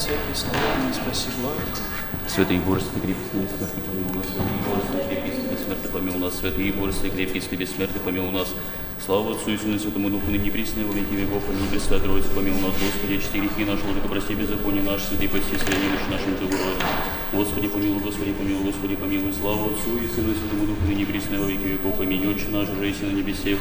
всякий скверный, спаси благ. Святый Божий, крепкий, бессмертный, помилуй нас. Святый Божий, крепкий, бессмертный, помилуй нас. Святый Божий, крепкий, бессмертный, помилуй нас. Слава Отцу и Сыну и Святому Духу, ныне присно во веки веков, аминь. Пресвятая Троица, помилуй нас, Господи, очисти грехи наши, владыка, прости беззаконие наше, святый пости, средний души нашим Ты уроди. Господи, помилуй, Господи, помилуй, Господи, помилуй. Слава Отцу и Сыну и Святому Духу, ныне присно во веки веков, аминь. Отче наш, же еси на небесе,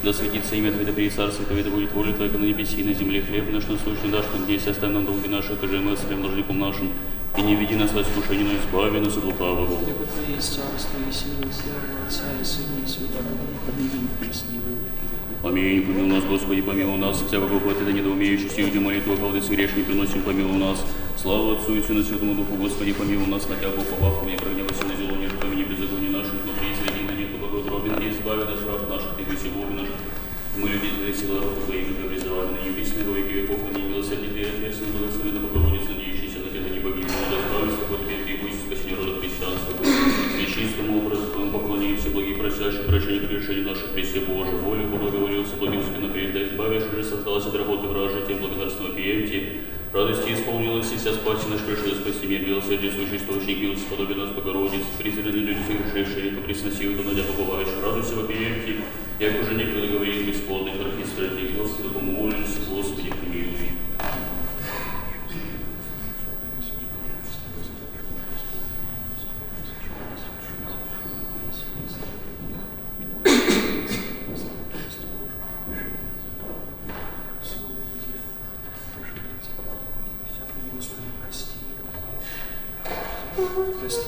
да светится имя Твое, да придет царствие Твое, да будет воля Твоя, как на небесе и на земле. Хлеб наш насущный дашь нам днесь, оставь нам долги наши, окажи мы оставим должником нашим. И не веди нас во искушение, но избави нас от лукавого. Ибо Твое есть царство и сила, и слава Отца и Сына и Святого Духа, ныне и присно во веки веков. Аминь. Помилуй нас, Господи, помилуй нас. Всякого греха Ты недоумеющих, сию молитву, оправдывайся грешный, приносим, помилуй нас. Слава Отцу и Сыну и Святому Духу, Господи, помилуй нас, хотя бы уповав, мне прогневайся на зело, не помяни беззаконие наших, внутри среди на них, богоутробен, и избави от прав наших, Ты греси Бога наших. Мы люди Твои, сила руку Твоими, как призывали на небесные во веки веков, и не милосердие Ты, отверстие благословенно Богородица, надеющийся на Тебя, не погибнет, но достоинство под Ты, и пусть спаси народа христианства. Нечистому образу Твоему поклонимся, благие просящие, прощение прегрешений наших, Христе Божий, волю Бога говорился, благим на преда, избавишь, же создалась от работы вражи, Тем благодарственного пиемти. Радости исполнилась, и вся спаси наш пришел, спаси мир, милосердие, существующий Гилс, подобие нас Богородиц, призраны люди согрешившие, как пресноси, то надя побываешь, радуйся во пиемти, як уже некогда говорил бесплодный, архистратий, Господу помолимся, Господи, помилуй. Thank you.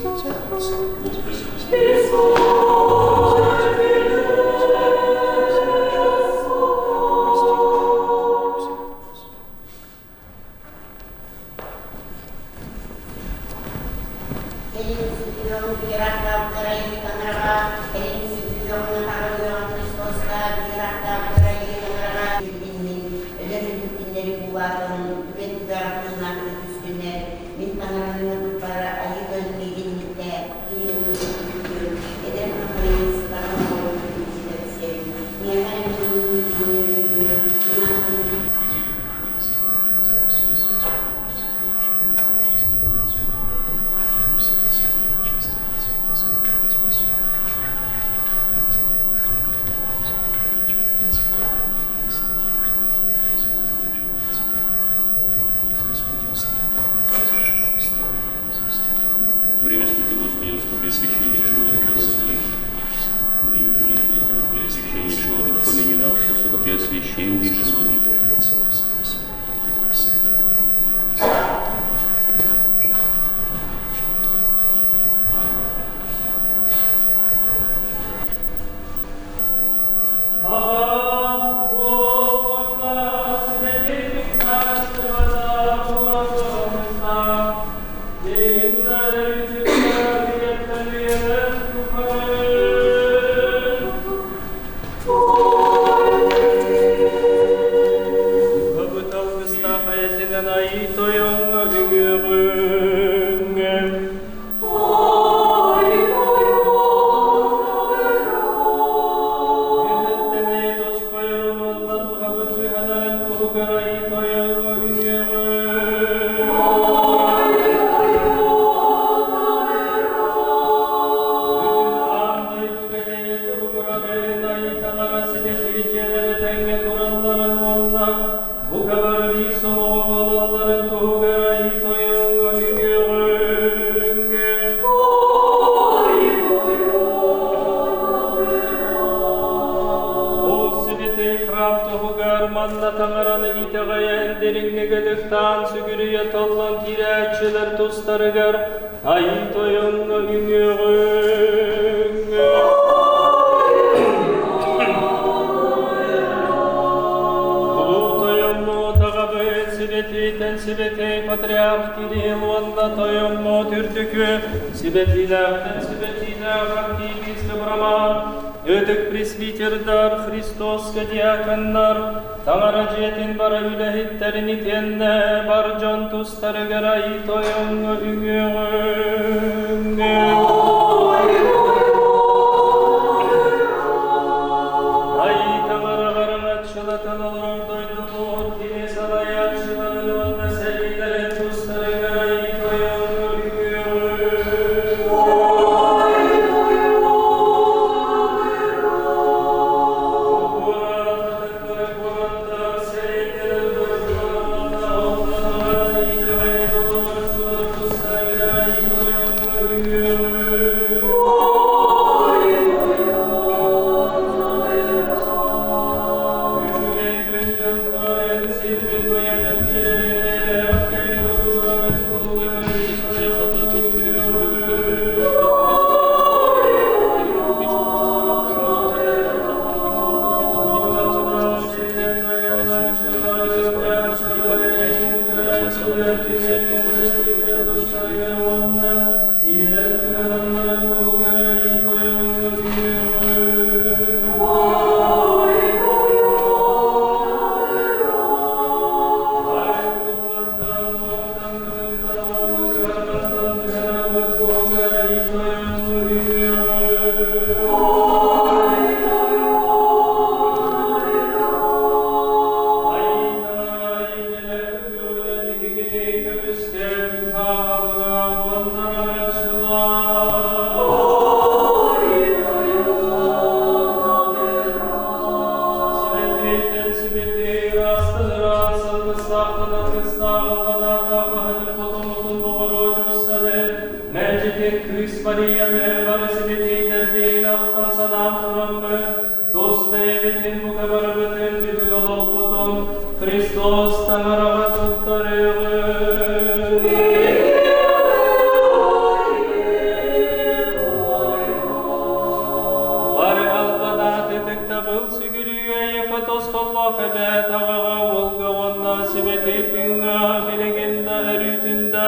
был сигирюя, фотосхалла хебе, тағаға олғауанна себететіңа, білігінді әрітінді,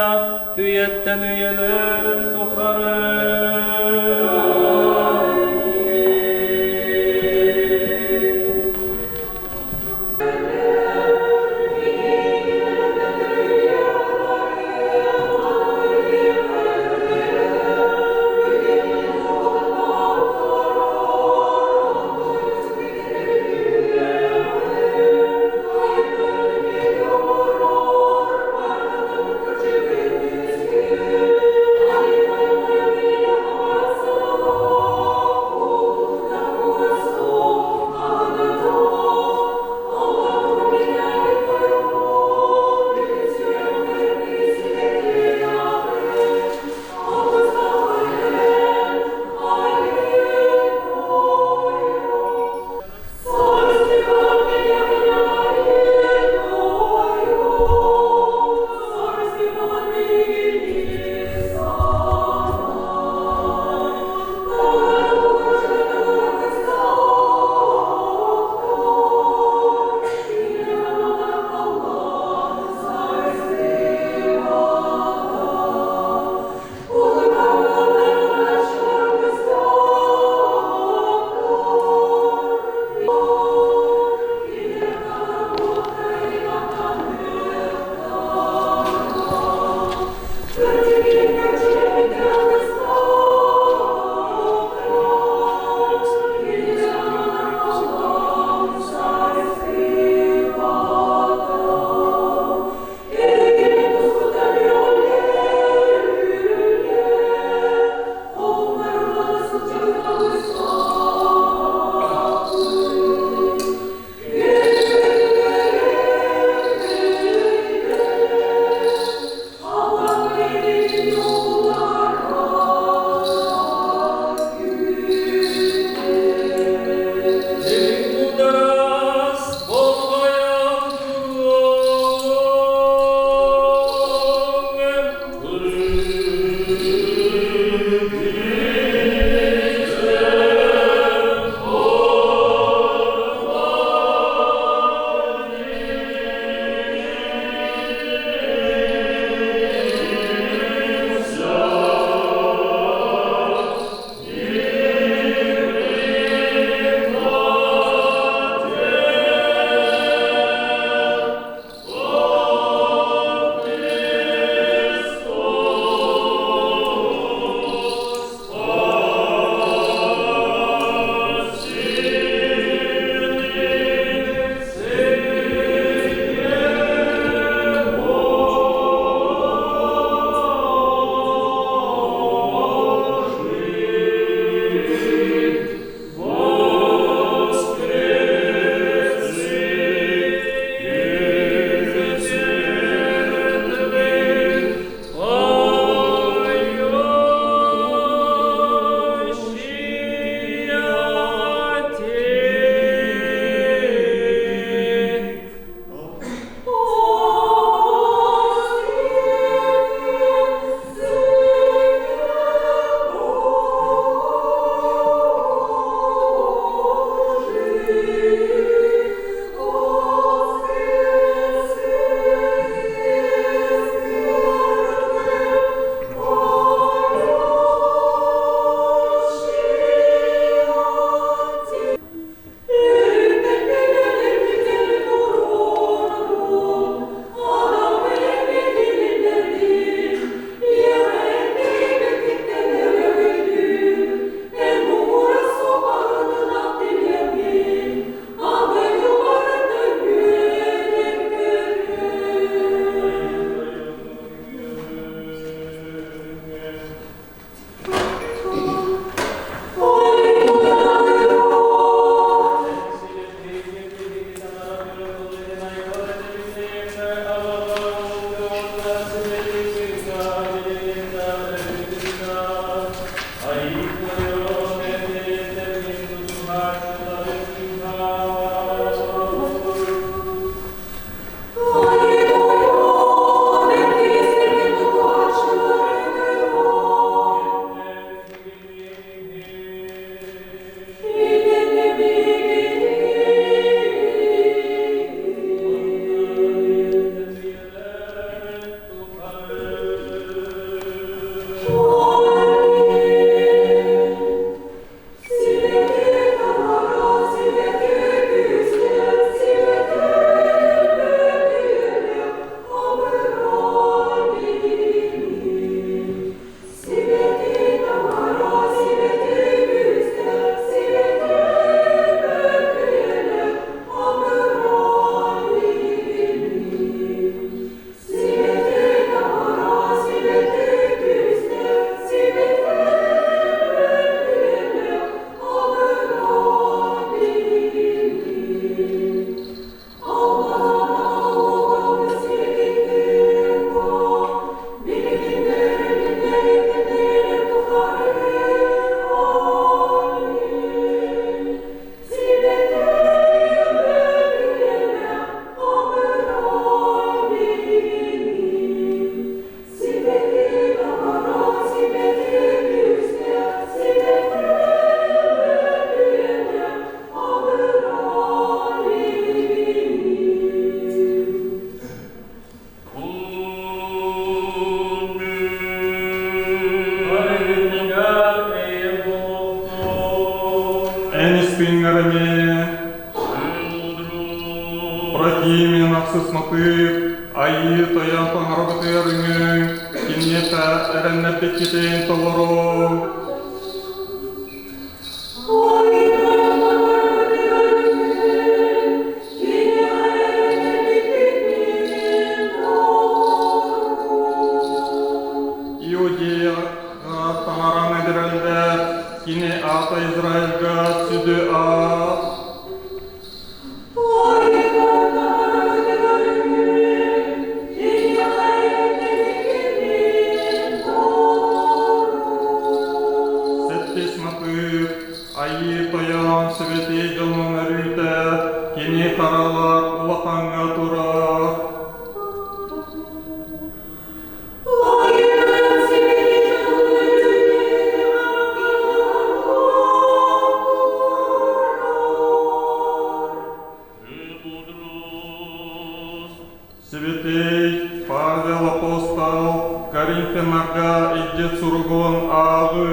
үйеттен үйелер тұқары. Amen. стынгарами. Протимен аксысматы, айы тоян паңарбытырыңы, киннета әрәннәппет кетейін толыру. Иудея таңараны бірәлдер, кини ата Израильга сүді ат. Айы тоян сөбетей жолын өрүйті, кені қаралар ұлақанға тұрар. Сөбетей Павел апостол Коринфянарға идет сұрғын ағы.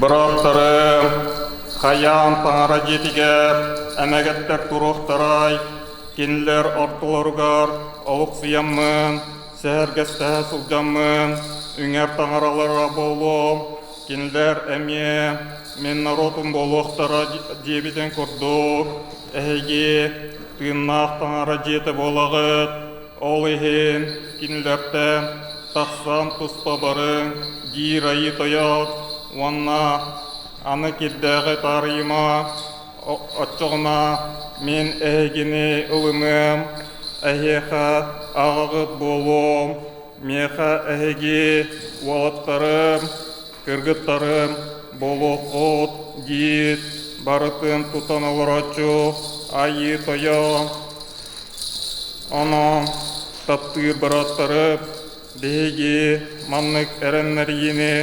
Бұрақтарым, қаян таңара жетігер, әмәгеттер тұрықтарай, кенілер артыларғар, олық сұямын, сәргесті сұлжамын, үңер таңараларға болым, кенілер әме, мен народым болуқтара дебеден көрдік, әйге, тыңнақ таңара жеті болағыт, ол ехен, кенілерді, тақсан тұспа барың, дейір айы тоят, Ванна аны кеддәғі тарыйма, отчығына мен әйгіне ұлымым, әйеға ағығыт болым, меға әйге уалаттарым, кіргіттарым, болу қот, дейт, барытын тұтанылыр отчу, айы тоям. Анам таптыр бараттарып, бейге маннык әрәннәр ені,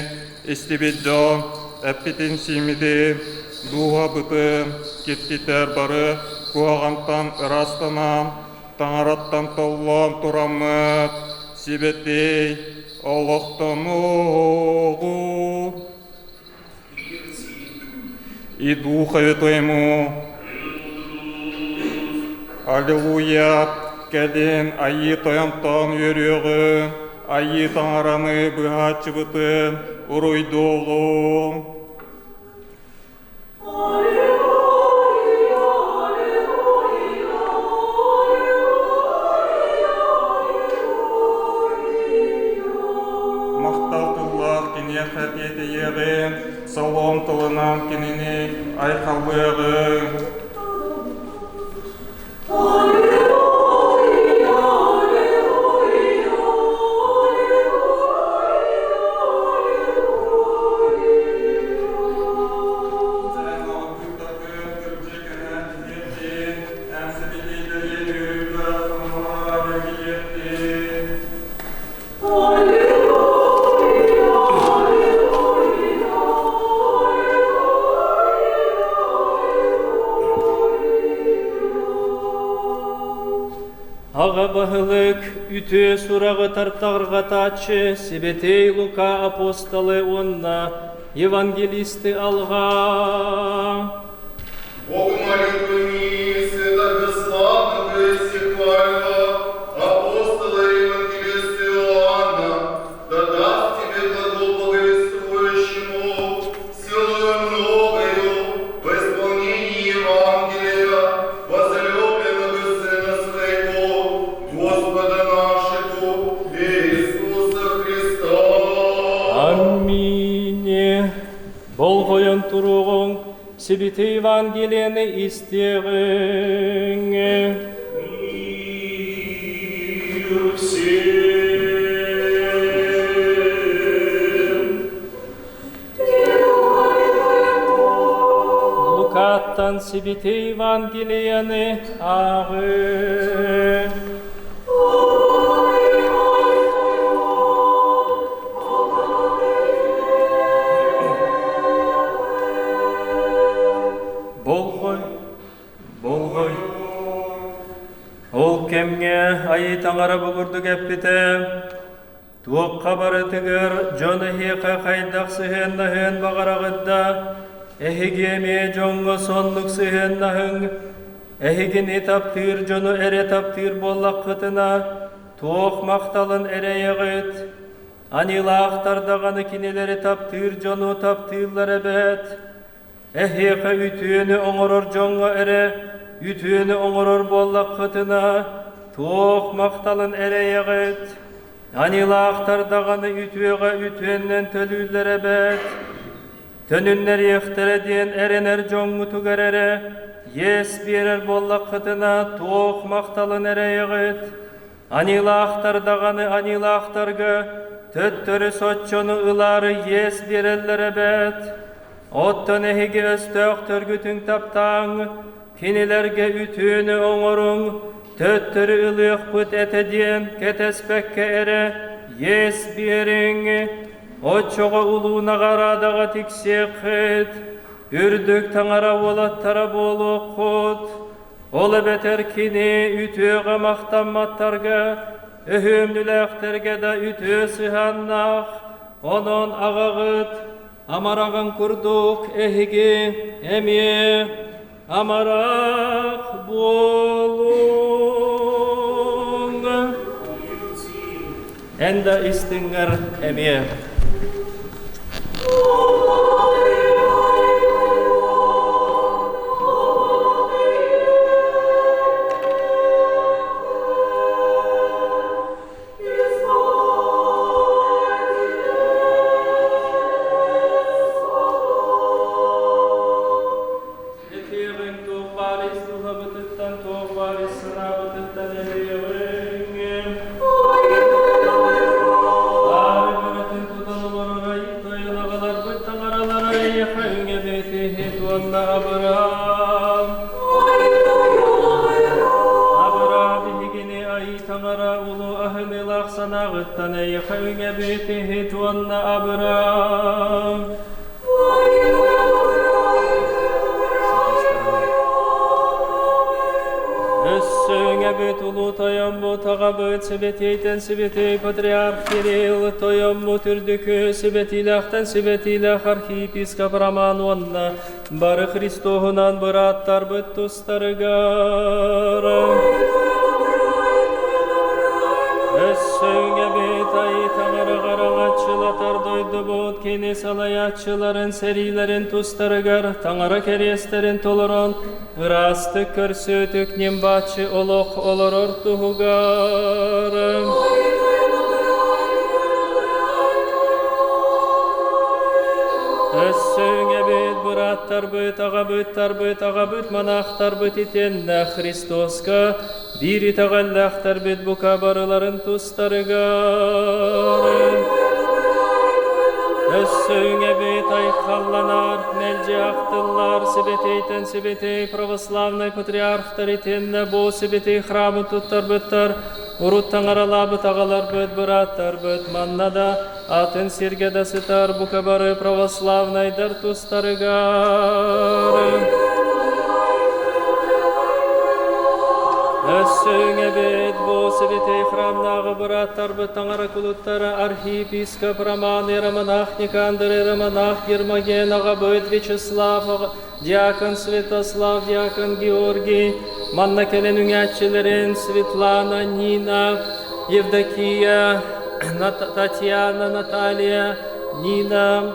Истебеджон, әппетен семеде, дуға бұты, кеттетер бары, қуағантан ырастанам, таңараттан таулам тұрамыт, себетей, Аллахтан оғу. И Духа Ветоему. Аллилуйя, кәден айы тоянтан өріғы, айы таңараны бұғатшы бұты, Уруйдолу. Мақталтылар кене хәтеті еғін, салон тылынан кенені айқалығы. Аға бағылық үті сұрағы тартағырға тачы, себетей Лука апостолы онна, евангелисты алға. Богу молитвами святого славного и всехвального апостола евангелиста Иоанна, да даст тебе глагол благовествующему силою многою в исполнении Евангелия, возлюбленного Сына Своего, Господа нашего Иисуса Христа. Аминь. Болғойын тұруғын, себеті Евангелияны істеғің. Лукаттан себеті Евангелияны ағы. Болғой. Ол кемге айы таңара бұғырды кәппеті, Туаққа бары тігір, жоны хеқа қайдақ сыхеннахын бағарағыдда, әхігеме жоңғы сонлық сыхеннахын, әхігіне таптыр жоны әрі таптыр боллақ қытына, туақ мақталын әрі еғіт, анила ақтардағаны кинелері таптыр жоны таптырлар әбәт, әхеқа үтіені оңырыр жоңғы әрі, үтіені оңырыр боллақ қытына, туақ мақталын әрі еғіт, анила ақтардағаны үтіеға үтіеннен төлілер әбәт, төніннер ехтереден әренер жоңғы түгер әрі, ес берер боллақ қытына, туақ мақталын әрі еғіт, анила ақтардағаны анила ақтарға, төттөрі сотчоны ылары ес берелер әбәт, оттон әхеге өстөк төргүтің таптаң, кинелерге үтіені оңырың, төттөрі ылық бұт әтеден кетеспәкке әрі, ес берің, отчоға ұлуына қарадаға тіксек қыт, үрдік таңара олаттара болу құт, олы бәтер кіне үтіеға мақтанматтарға, өхімділәқтерге да үтіе сыханнақ, онын ағағыт, амарағын күрдік әхіге әме, амарақ болуң. Әнді істіңір әме. Себетейтен себетей патриарх Кирилл, тоемму түрдікі себетилақтан себетилақ архиепископ Роман онна, бары Христоғынан бұраттар бұт тұстарығар. Өссөңе бет айы таңыры қарағатшылатар дойды бұт, кене салаятшыларын сәрилерін тұстарығар, таңыры керестерін толырын, ырасты көрсі төкнен бачы олық олыр ортуғар. Өссөңе бет бұраттар бұт, аға бұт, манақтар бұт етенні Христоска, бири тағаллақтар бет бұқа барыларын тұстарығар. Өссөңе бет айқалланар, мәлже ақтылар, себетейтен себетей православный патриархтар етенні бұл себетей храмы тұттар бұттар, ұруттан арала бұт ағалар бұт, бұраттар бұт, маннада атын сергеда сытар бұқа бары православнайдар тұстарығар. Өссөңе бет бұл себетей храмнағы бұраттар бұт таңара күліттары архиепископ Роман, ерамонах Никандр, ерамонах Гермоген, аға бұт Вячеслав, диакон Святослав, диакон Георгий, манна келен үңәтшілерін Светлана, Нина, Евдокия, Татьяна, Наталья, Нина,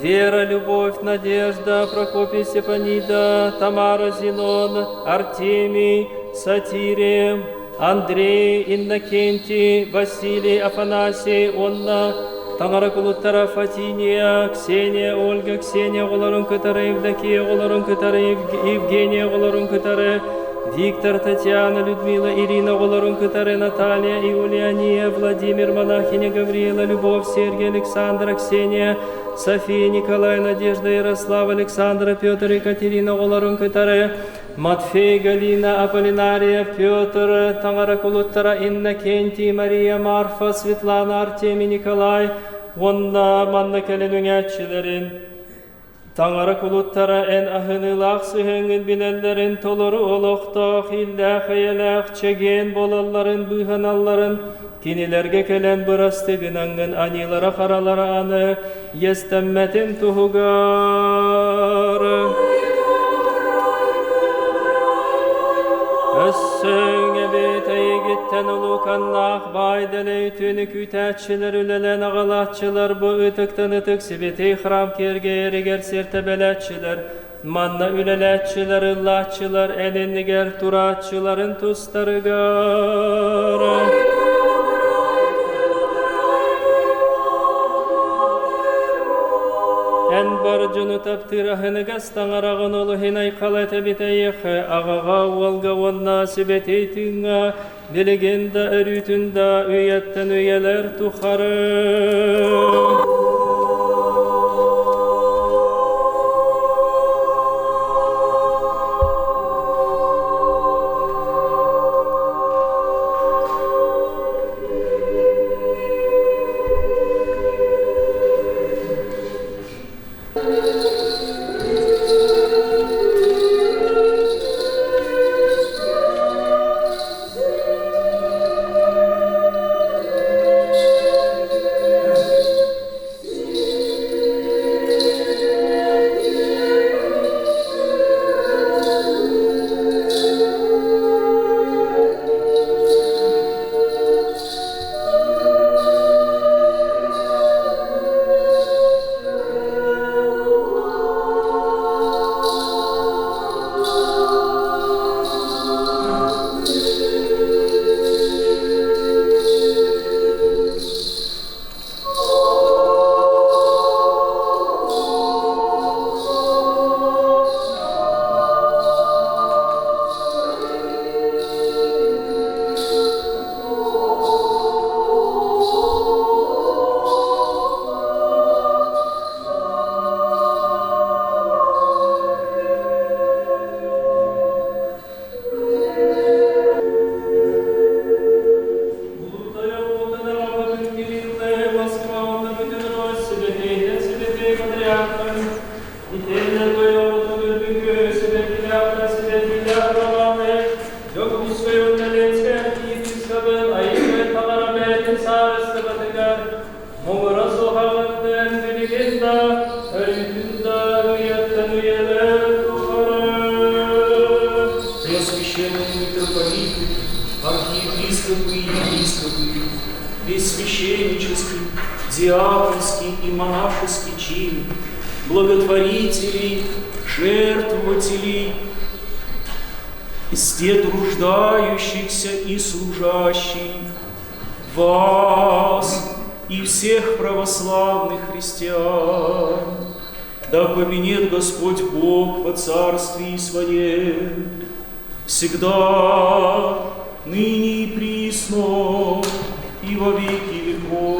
Вера, Любовь, Надежда, Прокопий, Степанида, Тамара, Зенон, Артемий, Сатирия, Андрей, Иннокентий, Василий, Афанасий, Онна, Таңара Кулуттара, Фатиния, Ксения, Ольга, Ксения, Голарун Кытары, Евдокия, Голарун Кытары, Евгения, Голарун Кытары, Виктор, Татьяна, Людмила, Ирина, Голарун Кытары, Наталья, Иулиания, Владимир, монахиня Гавриила, Любовь, Сергей, Александра, Ксения, София, Николай, Надежда, Ярослав, Александра, Петр, Екатерина, Голарун Кытары, Матфей, Галина, Аполлинария, Петр, Таңара Кулуттара, Иннокентий, Мария, Марфа, Светлана, Артемий, Николай, Онна, манна келен үңәтшілерін, Tağara kuluttara en ahınılaq sıhıngın bilenlerin toluru oloqtaq, illa hayalaq, çegen bolalların, bıhanalların, kinilerge kelen bırastı gınangın anilara karalara anı, yestemmetin tuhugar. Össüğe biteye gitten ulu kannaq, baydele tünü kütәtçiler, ülelen ağalatçılar, bu ıtıktan ıtık sibiti hram kerge eriger sertebeletçiler, manna üleletçiler, ıllatçılar, elinliger turatçıların tustarı gar. En barcunu taptirahını gastan arağın olu hinay kalete biteyekhe ağağa valga val nasibeteytinga biliginde erütünde üyetten üyeler tuharı. Священные митрополиты, архиепископы и епископы, весь священнический, диаконский и монашеский чин, благотворители, жертвователи, все труждающихся и служащих, вас и всех православных христиан, да поменет Господь Бог во царствии Своем, всегда, ныне и присно, и во веки веков.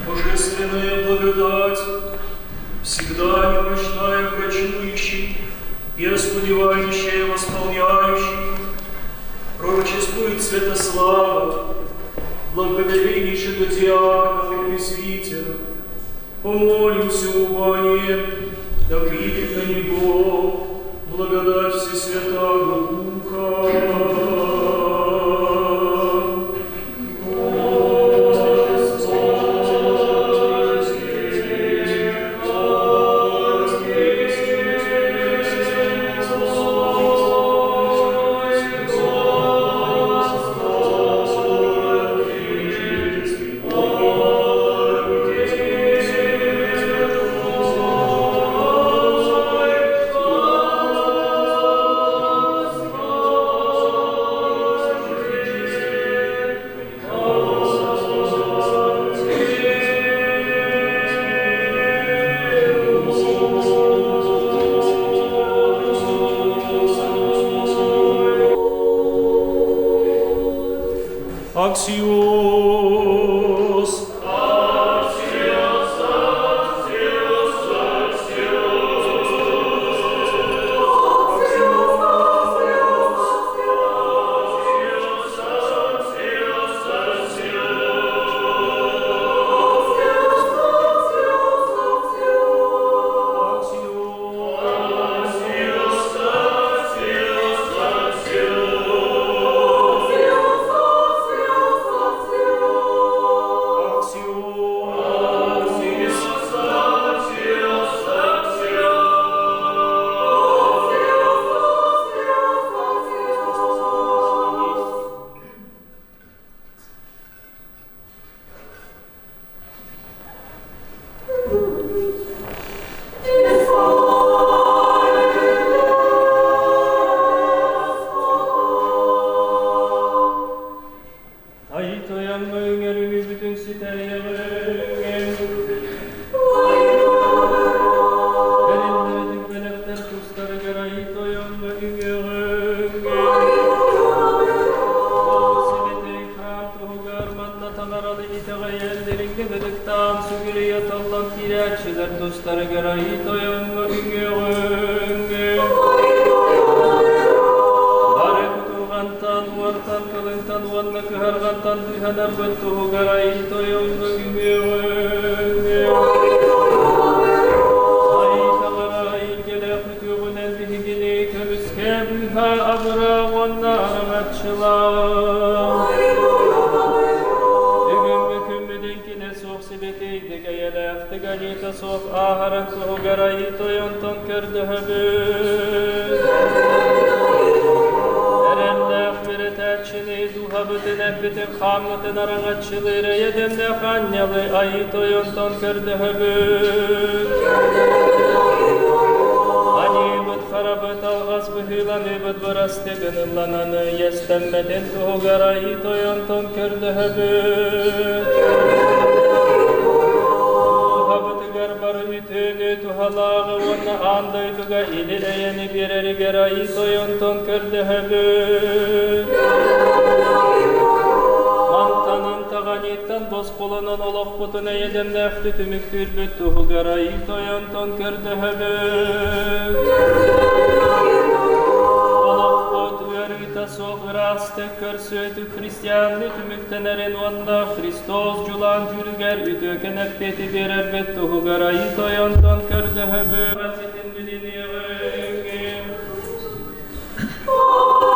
Божественная благодать, всегда немощная, врачующий и распудевающая, восполняющий, пророчествует Святослава, благоговейнейшего диакона и пресвитера. Помолимся оба о нем, да придет на него благодать Всесвятого Духа. Axios. Oh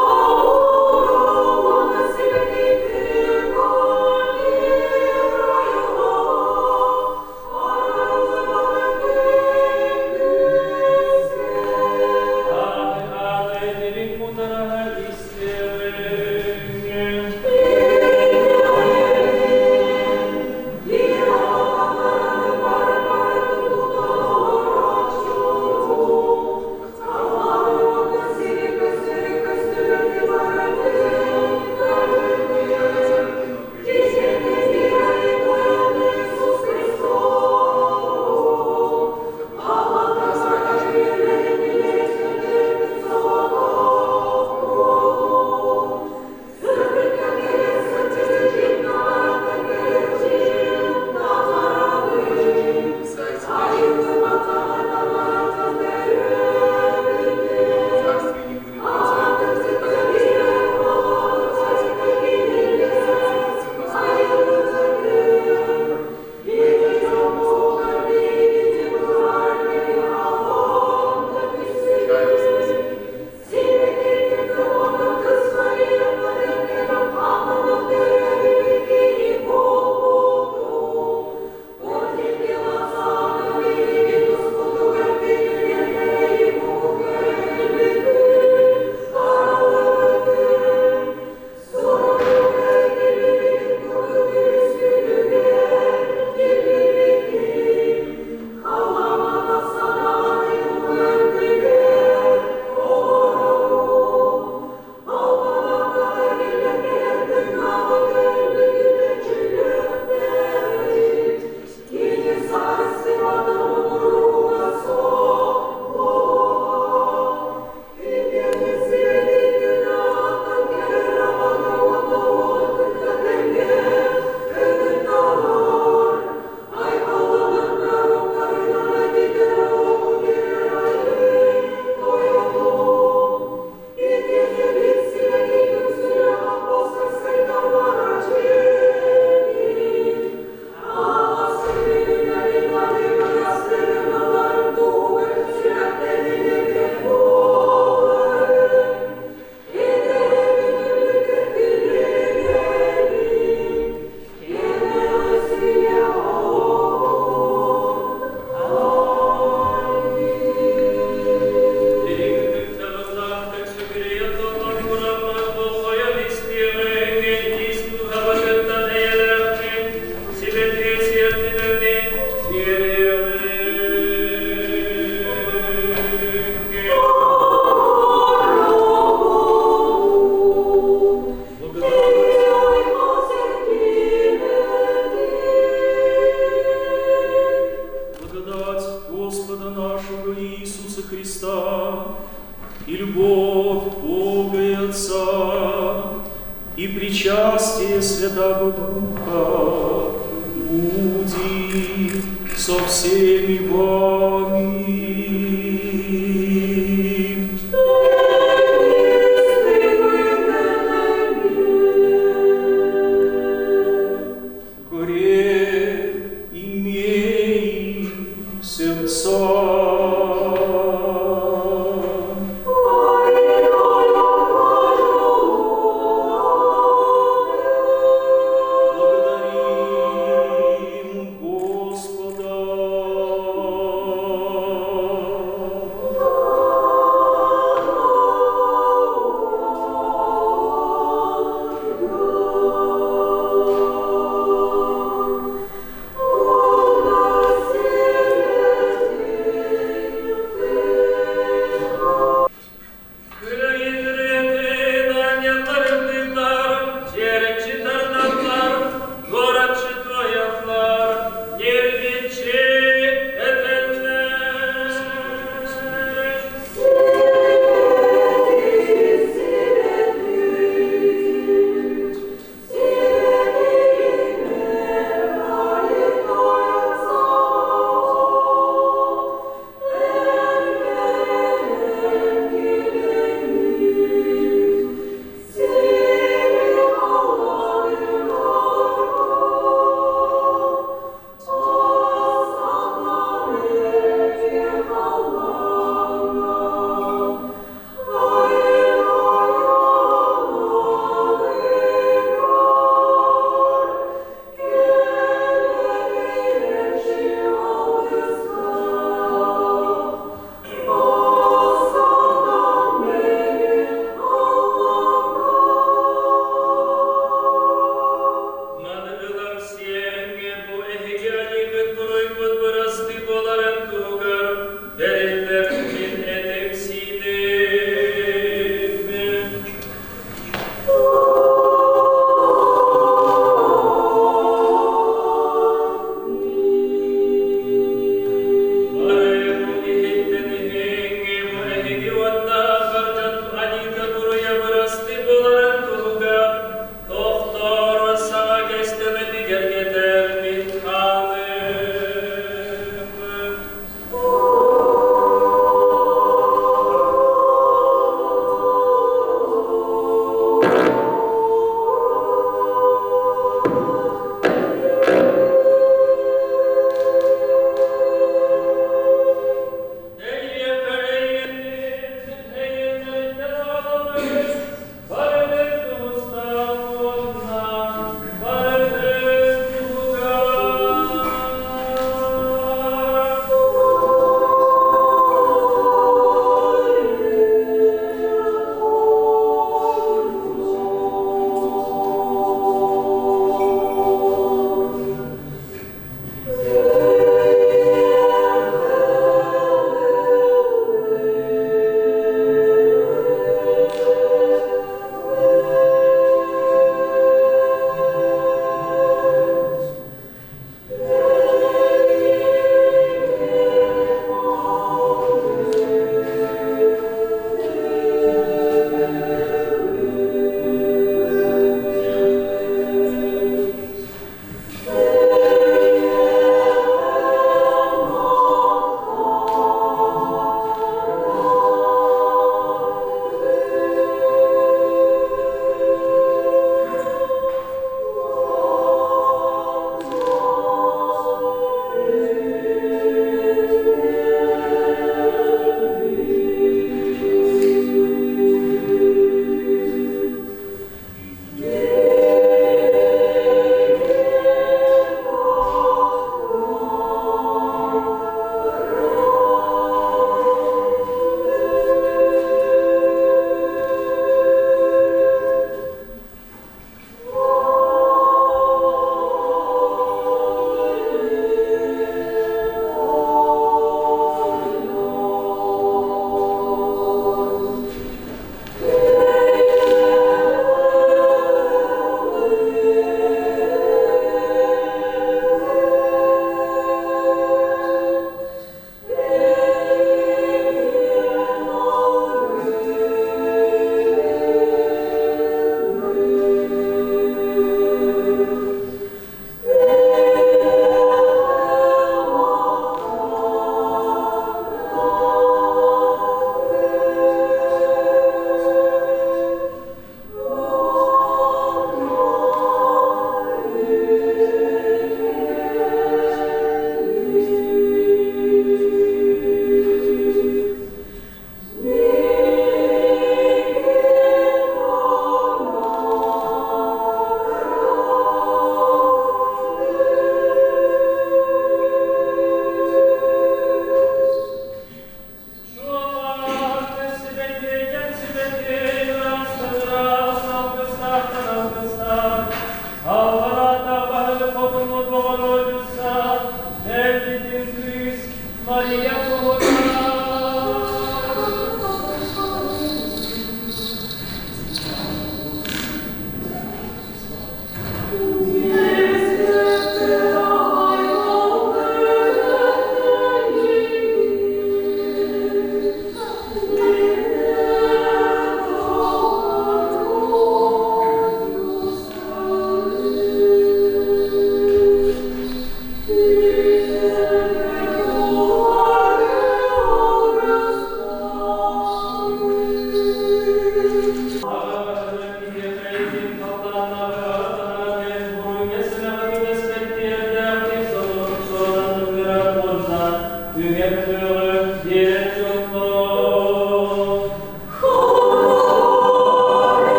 и причастие Святого Духа будет со всеми вами. Горе имей сердца. Благодарим Господа.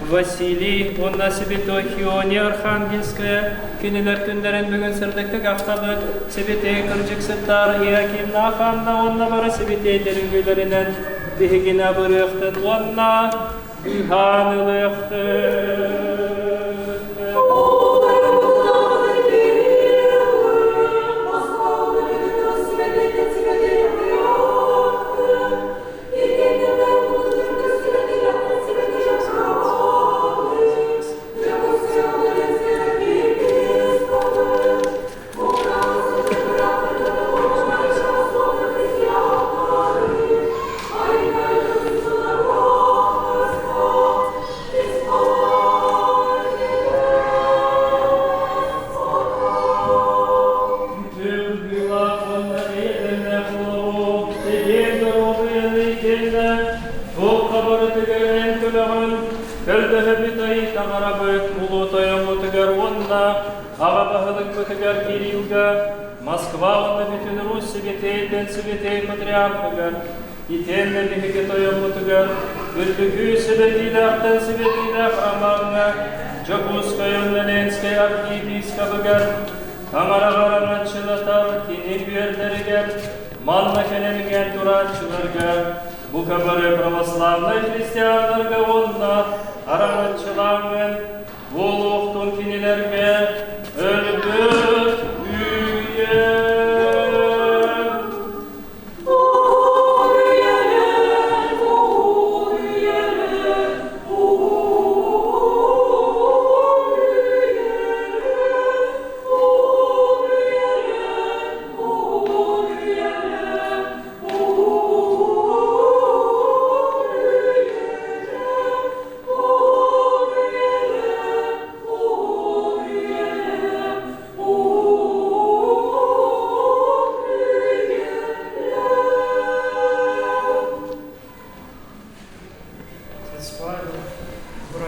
Василий, он на себе Тохионе Архангельская, кинелер күндерен бүгін сырдыктык автабыт, себетей кыржыксыттар, Иаким Наханна, онна бара себетейлерин гүйлеринен, бігіне бұрықтын, онна үйханылықтын. О, Көлдөгөбүтөй таңарабыт, улутойом утыгар Авабахалык бытыгар Кириллга, Москва онна бүтін Русь себетейтен себетей патриархыгар, Итенне бихикетойом утыгар, Үрдүгү себетейді ақтан себетейді храмағына, Джокускайом Лененскай архиепископыгар, Тамарағаранатчылатар кенен үйердерігер, Манна кененген туратчыларга, Букабары православный христианларга онна, Араматчыламын, Волуқтың кенелерге өлбіт үйе.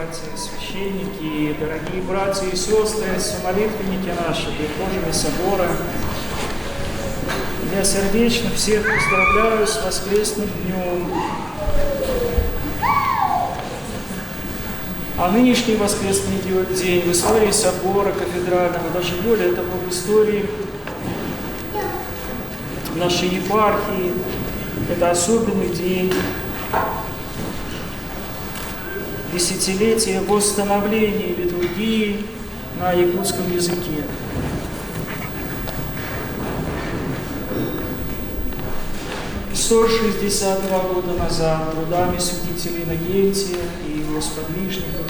Священники, дорогие братья и сестры, молитвенники наши, прихожане собора, я сердечно всех поздравляю с воскресным днем. А нынешний воскресный день в истории собора кафедрального, даже более того, в истории нашей епархии, это особенный день. Десятилетие восстановления литургии на якутском языке. И 162 года назад трудами святителя Иннокентия и его сподвижников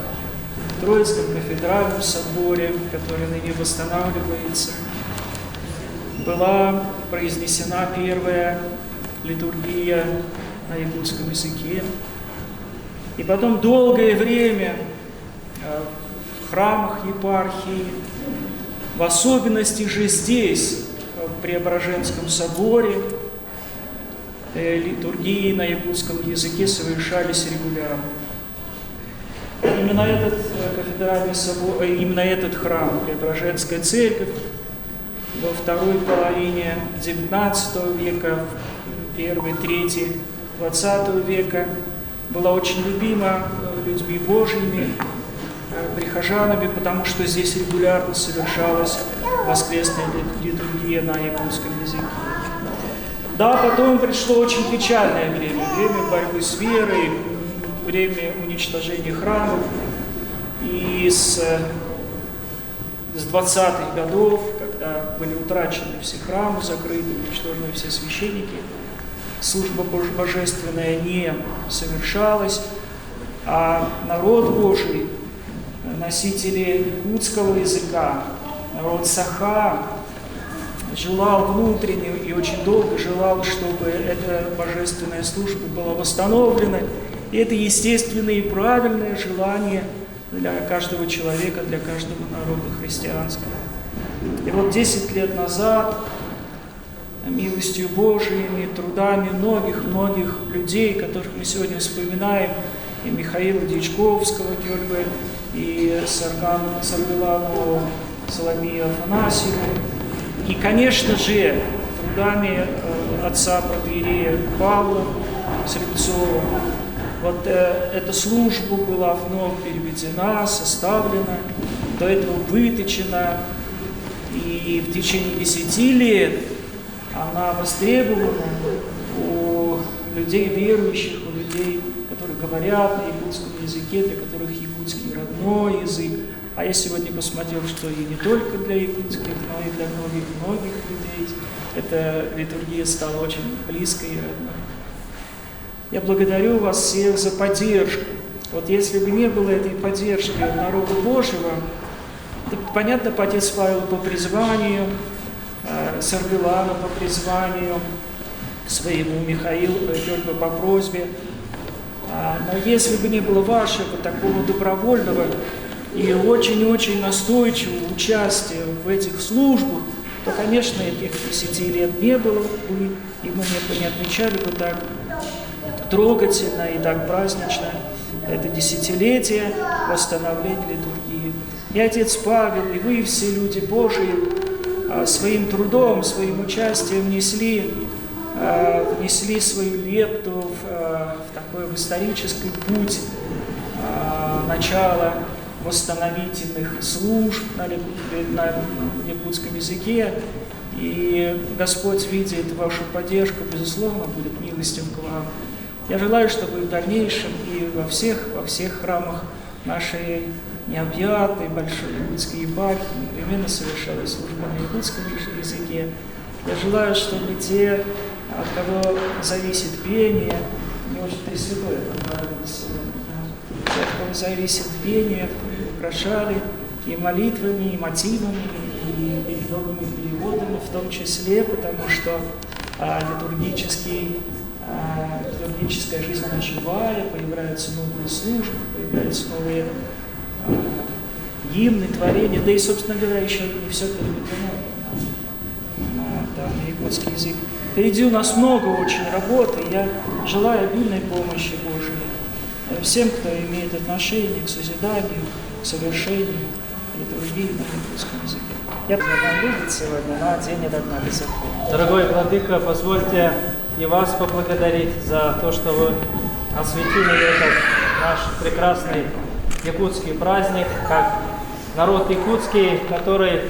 в Троицком кафедральном соборе, который ныне восстанавливается, была произнесена первая литургия на якутском языке. И потом долгое время в храмах епархии, в особенности же здесь, в Преображенском соборе, литургии на якутском языке совершались регулярно. Именно этот кафедральный собор, именно этот храм, Преображенская церковь, во второй половине XIX века, в первой трети XX века была очень любима людьми Божьими, прихожанами, потому что здесь регулярно совершалась воскресная литургия на якутском языке. Да, потом пришло очень печальное время борьбы с верой, время уничтожения храмов. И с 20-х годов, когда были утрачены все храмы, закрыты, уничтожены все священники, служба божественная не совершалась, а народ Божий, носители якутского языка, народ Саха, желал внутренне и очень долго желал, чтобы эта божественная служба была восстановлена. И это естественное и правильное желание для каждого человека, для каждого народа христианского. И вот 10 лет назад, милостью Божией, трудами многих людей, которых мы сегодня вспоминаем, и Михаила Дьячковского, Георгия, и Саргалану Соломию Афанасьеву, и, конечно же, трудами отца протоиерея Павла Стрельцова, вот эта служба была вновь переведена, составлена, до этого выточена, и в течение 10 лет она востребована у людей верующих, у людей, которые говорят на якутском языке, для которых якутский родной язык. А я сегодня посмотрел, что и не только для якутских, но и для многих людей эта литургия стала очень близкой и родной. Я благодарю вас всех за поддержку. Вот если бы не было этой поддержки народа Божьего, то, понятно, отец Павел по призванию, Саргалана по призванию, своему Михаилу Георгию по просьбе. Но если бы не было вашего такого добровольного и очень-очень настойчивого участия в этих службах, то, конечно, этих 10 лет не было бы, и мы не отмечали бы так трогательно и так празднично это десятилетие восстановления литургии. И отец Павел, и вы, все люди Божии, своим трудом, своим участием внесли свою лепту в такой исторический путь начала восстановительных служб на якутском языке. И Господь видит вашу поддержку, безусловно, будет милостив к вам. Я желаю, чтобы в дальнейшем и во всех храмах нашей необъятной большой якутской епархии непременно совершалась служба на якутском языке. Я желаю, чтобы те, от кого зависит пение, не очень пресвятой, это понравилось сегодня, да? Те, от кого зависит пение, украшали и молитвами, и мотивами, и передовыми переводами, в том числе, потому что литургическая жизнь, она живая, появляются новые службы, появляются новые гимны, творения, да и, собственно говоря, еще не все переведено на якутский язык. Впереди у нас много очень работы, я желаю обильной помощи Божией всем, кто имеет отношение к созиданию, к совершению литургии на якутском языке. Я буду вам видеть сегодня на день этот на языке. Дорогой Владыка, позвольте и вас поблагодарить за то, что вы осветили этот наш прекрасный якутский праздник, как народ якутский, который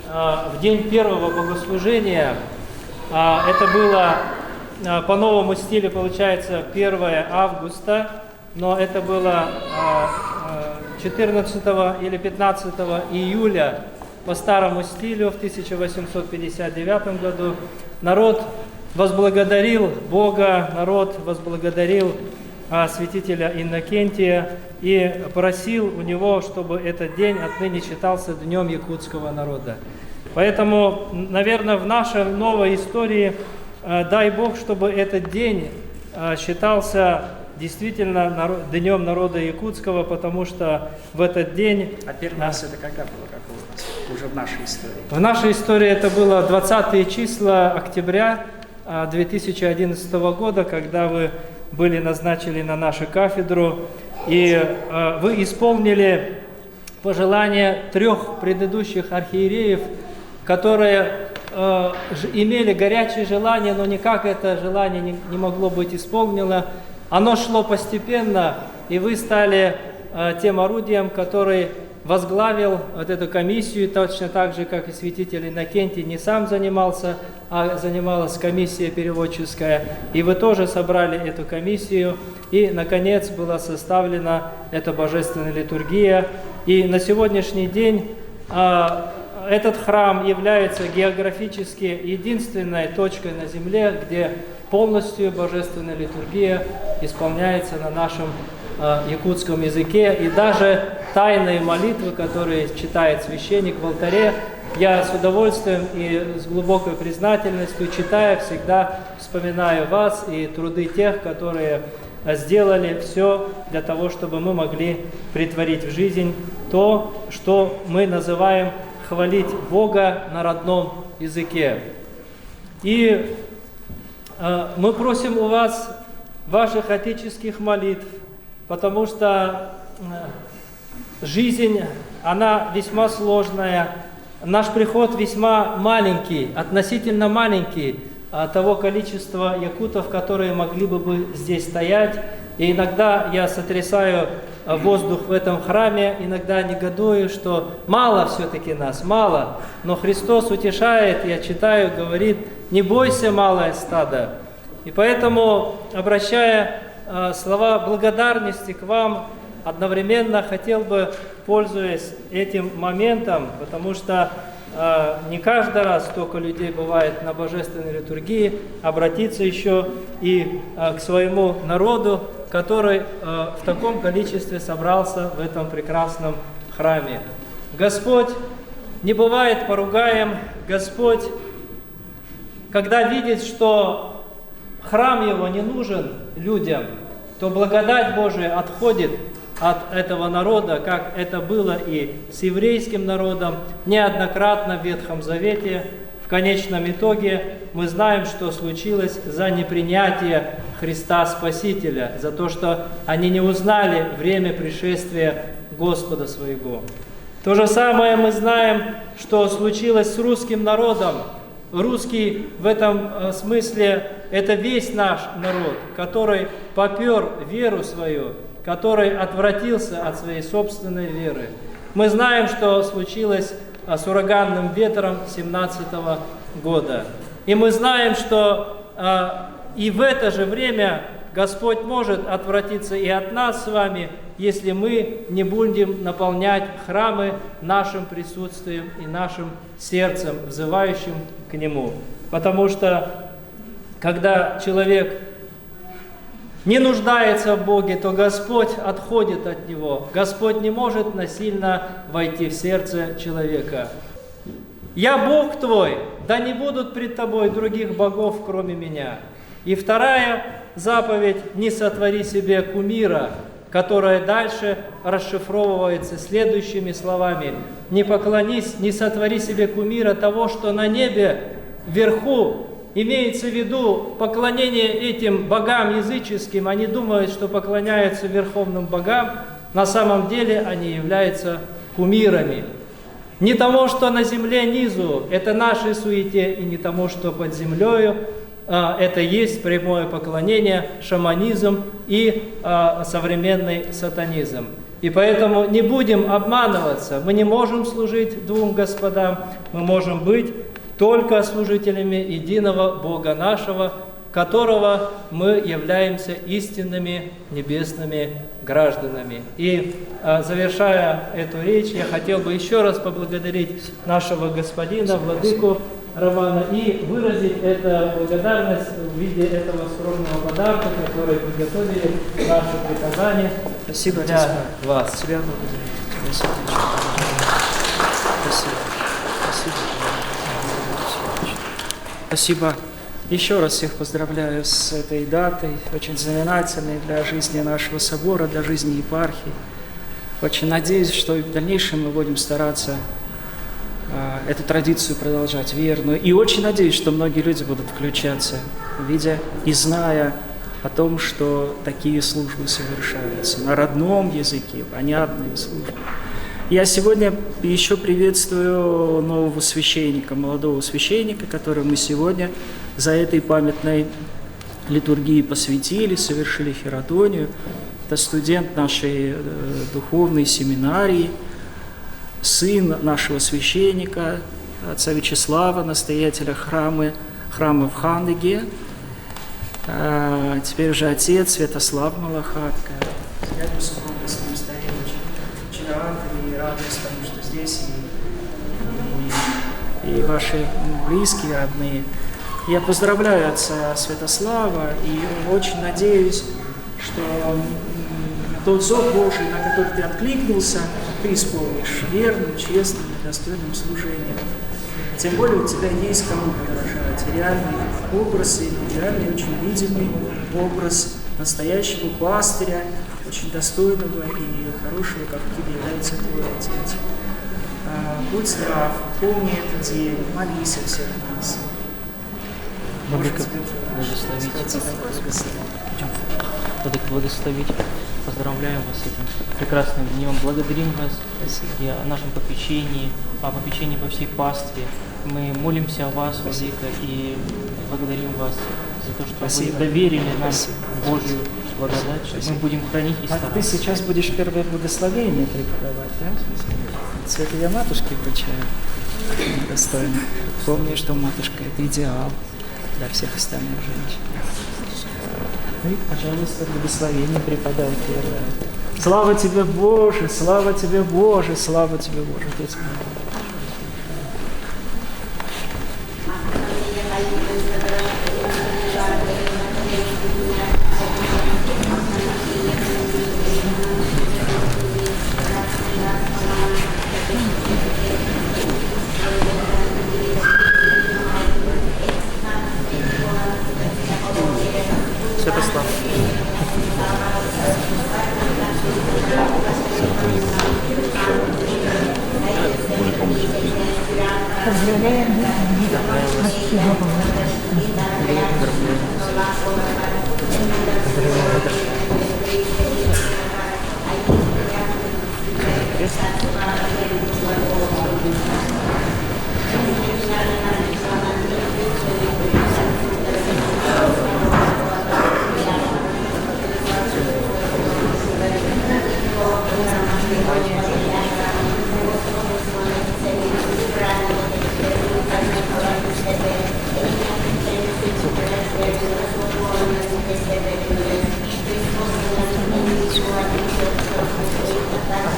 в день первого богослужения, это было по новому стилю, получается, 1 августа, но это было 14 или 15 июля по старому стилю в 1859 году. Народ возблагодарил Бога, народ возблагодарил святителя Иннокентия и просил у него, чтобы этот день отныне считался Днем якутского народа. Поэтому, наверное, в нашей новой истории, дай Бог, чтобы этот день считался действительно Днем народа якутского, потому что в этот день... А первый раз это когда было, как у нас, уже в нашей истории? В нашей истории это было 20 числа октября 2011 года, когда вы были назначены на нашу кафедру, и вы исполнили пожелания 3 предыдущих архиереев, которые имели горячее желание, но никак это желание не могло быть исполнено. Оно шло постепенно, и вы стали тем орудием, который возглавил вот эту комиссию, точно так же, как и святитель Иннокентий не сам занимался, а занималась комиссия переводческая. И вы тоже собрали эту комиссию, и, наконец, была составлена эта божественная литургия. И на сегодняшний день этот храм является географически единственной точкой на земле, где полностью божественная литургия исполняется на нашем якутском языке. И даже тайные молитвы, которые читает священник в алтаре, я с удовольствием и с глубокой признательностью, читая, всегда вспоминаю вас и труды тех, которые сделали все для того, чтобы мы могли претворить в жизнь то, что мы называем хвалить Бога на родном языке. И мы просим у вас ваших отеческих молитв, потому что жизнь, она весьма сложная, наш приход весьма маленький, относительно маленький того количества якутов, которые могли бы здесь стоять. И иногда я сотрясаю воздух в этом храме, иногда негодую, что мало все-таки нас, мало. Но Христос утешает, я читаю, говорит: не бойся, малое стадо. И поэтому, обращая слова благодарности к вам, одновременно хотел бы, пользуясь этим моментом, потому что не каждый раз столько людей бывает на божественной литургии, обратиться еще и к своему народу, который в таком количестве собрался в этом прекрасном храме. Господь не бывает поругаем, Господь, когда видит, что храм Его не нужен людям, то благодать Божия отходит от этого народа, как это было и с еврейским народом неоднократно в Ветхом Завете. В конечном итоге мы знаем, что случилось за непринятие Христа Спасителя, за то, что они не узнали время пришествия Господа своего. То же самое мы знаем, что случилось с русским народом. Русский в этом смысле – это весь наш народ, который попер веру свою, который отвратился от своей собственной веры. Мы знаем, что случилось с ураганным ветром 17 года. И мы знаем, что и в это же время Господь может отвратиться и от нас с вами, если мы не будем наполнять храмы нашим присутствием и нашим сердцем, взывающим к Нему. Потому что, когда человек не нуждается в Боге, то Господь отходит от него. Господь не может насильно войти в сердце человека. «Я Бог твой, да не будут пред тобой других богов, кроме меня». И вторая заповедь: «Не сотвори себе кумира», которая дальше расшифровывается следующими словами: «Не поклонись, не сотвори себе кумира того, что на небе вверху». Имеется в виду поклонение этим богам языческим. Они думают, что поклоняются верховным богам. На самом деле они являются кумирами. Не тому, что на земле низу, это нашей суете, и не тому, что под землею, это есть прямое поклонение, шаманизм и современный сатанизм. И поэтому не будем обманываться. Мы не можем служить двум господам, мы можем быть только служителями единого Бога нашего, которого мы являемся истинными небесными гражданами. И завершая эту речь, я хотел бы еще раз поблагодарить нашего господина, владыку Романа, и выразить эту благодарность в виде этого скромного подарка, который приготовили наши приказания. Спасибо для вас. Тебя благодарю. Спасибо. Спасибо. Еще раз всех поздравляю с этой датой, очень знаменательной для жизни нашего собора, для жизни епархии. Очень надеюсь, что и в дальнейшем мы будем стараться эту традицию продолжать верную. И очень надеюсь, что многие люди будут включаться, видя и зная о том, что такие службы совершаются на родном языке, понятные службы. Я сегодня еще приветствую нового священника, молодого священника, которого мы сегодня за этой памятной литургии посвятили, совершили хератонию. Это студент нашей духовной семинарии, сын нашего священника, отца Вячеслава, настоятеля храма в Хандыге. Теперь уже отец Святослав Малахатка. Святым супругом с ним стоим очень рад и радуюсь тому, что здесь и ваши близкие, родные. Я поздравляю отца Святослава и очень надеюсь, что тот зов Божий, на который ты откликнулся, ты исполнишь верным, честным и достойным служением. Тем более у тебя есть кому подражать. Реальный образ, реальный, очень видимый образ настоящего пастыря, очень достойного и хорошего, как тебе является твой отец. Будь здрав, помни этот день, молись о всех нас. Владыка, благословить. Поздравляем вас с этим прекрасным днем. Благодарим вас и о нашем попечении, о попечении по всей пастве. Мы молимся о вас, Владыка, и благодарим вас за то, что вы доверили нам Божью благодать, что мы будем хранить и стараться. А ты сейчас будешь первое благословение преподавать, да? Цветы я матушке вручаю. Достойно. Помни, что матушка – это идеал для всех остальных женщин. Ну и, пожалуйста, благословение преподай первое. Слава тебе, Боже, слава тебе, Боже, слава тебе, Боже. Отец мой. Святослав. Поздравляем вас. Спасибо. крест.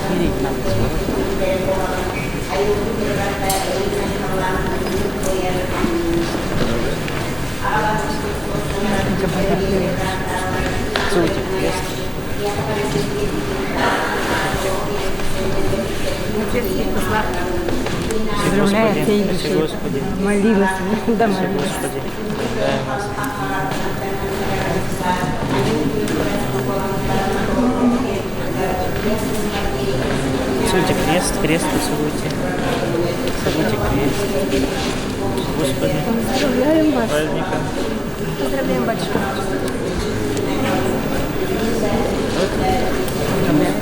Видеть надо сворот. Целуйте крест. Отец Святослав, Все, поздравляю Господи, всей все, души. Господи, Молилась, да, все, молилась. Господи, поздравляем вас. Целуйте крест, крест поцелуйте. Целуйте крест. Господи, Поздравляем вас. праздника. Поздравляем, батюшка. Вот.